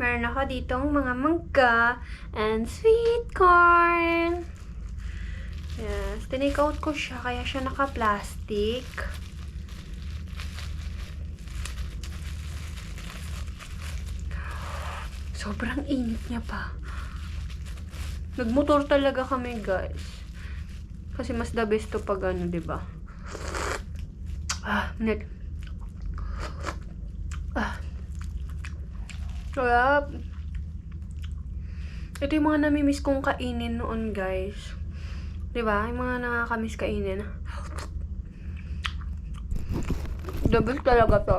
Meron ako ditong mga mangga and sweet corn. Yes, tinake out ko siya kaya siya naka-plastic. Sobrang init niya pa. Nagmotor talaga kami, guys. Kasi mas the best to pag ano, diba? Minute. Sarap. Ito yung mga namimiss kong kainin noon, guys. Diba? Yung mga nakakamiss kainin. The best talaga to.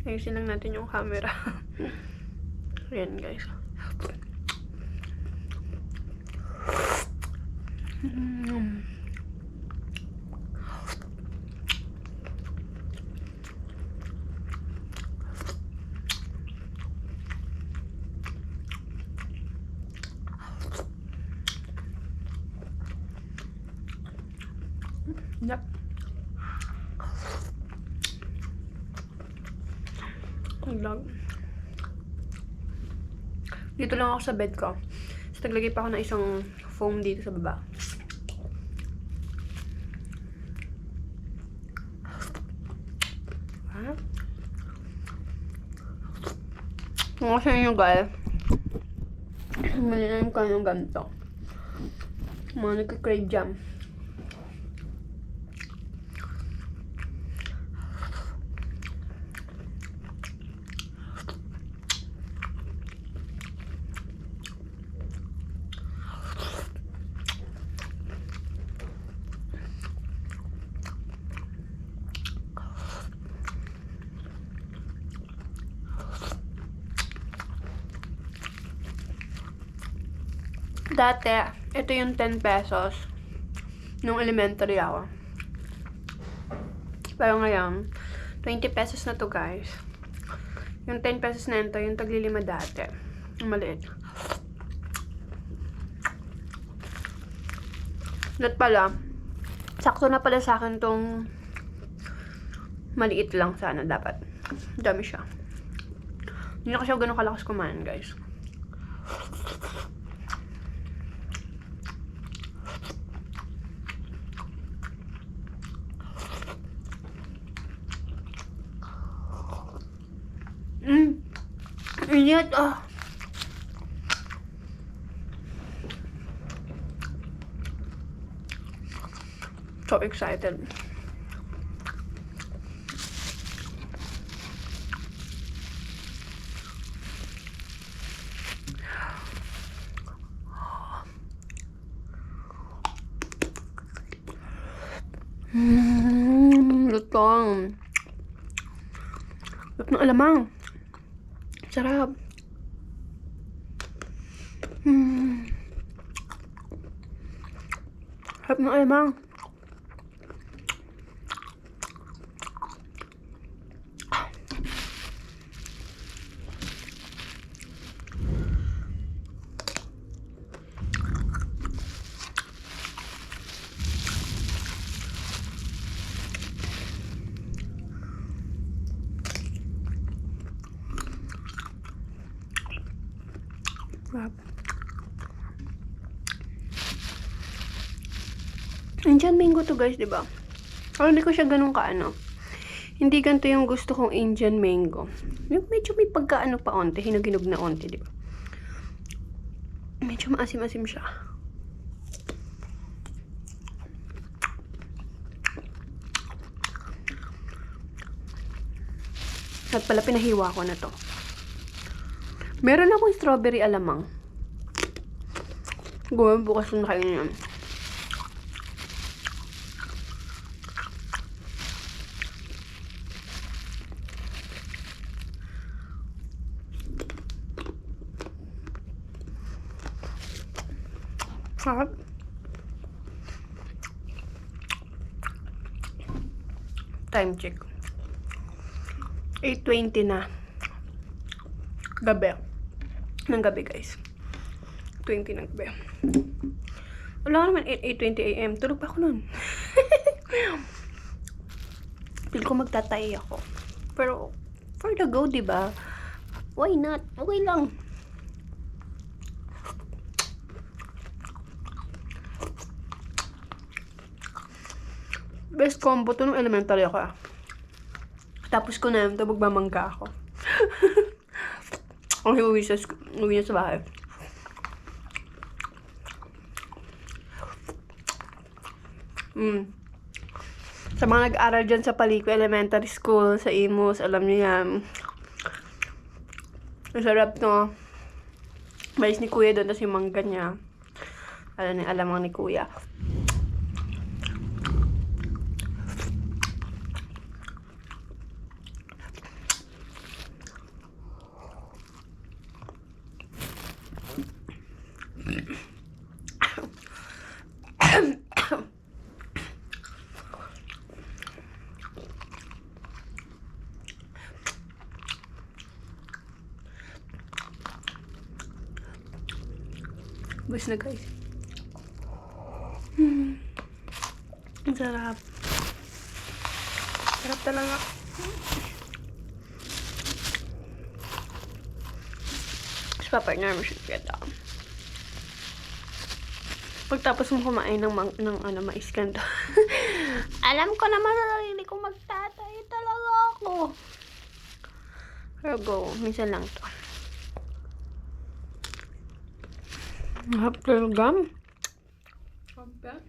Ayusin lang natin yung camera. Ayan, guys. Yep. Ang lag. Dito lang ako sa bed ko. Tapos naglagay pa ako ng isang foam dito sa baba. Kung kasi inyo, guys, malinayin ko yung ganito. Mga nagka-crave jam. Dati, ito yung 10 pesos nung elementary ako. Pero ngayon, 20 pesos na to, guys. Yung 10 pesos na ito, yung taglilima dati. Yung maliit. That pala, sakto na pala sa akin tong maliit lang sana dapat. Dami siya. Hindi na kasi ako ganun kalakas kumain, guys. Init, So excited. Lutong. Lutong ng alamang. Sarap. Sarap ng alamang. Sarap. Indian mango to, guys, diba? Pero hindi ko siya ganun kaano. Hindi ganito yung gusto kong Indian mango. Medyo may pagkaano pa onte, hinog-hinog na onte, diba? Medyo maasim-asim siya. At pala pinahiwa ko na to. Meron akong strawberry alamang. Gawin bukas na kayo yan. Sarap. Time check. 8:20 na. Gabi. Ng gabi, guys. 20 ng gabi. Wala naman 8:20 AM. Tulog pa ako nun. feel ko magtatay ako. Pero, for the go, diba? Why not? Okay lang. Best combo to nung elementary ako ah. Tapos ko na yun, magmamangga ako. Ang uwi na sa bahay. Sa mga nag-aral dyan sa Paliko Elementary School, sa Imus, alam niyo yan. Masarap to. Mais ni Kuya doon, tapos yung mangga niya. Alam ni Kuya. Bus na guys. Ang sarap. Sarap talaga. Tapos papartner mo siya kaya. Pagtapos mo kumain ng mais ganito. Alam ko naman sa sarili ko magtatay talaga ako. Pero go, minsan lang to. After gum. Okay.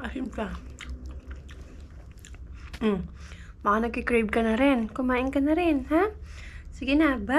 Asim ka. Baka nagkikrave ka na rin. Kumain ka na rin, ha? Sige na, bye!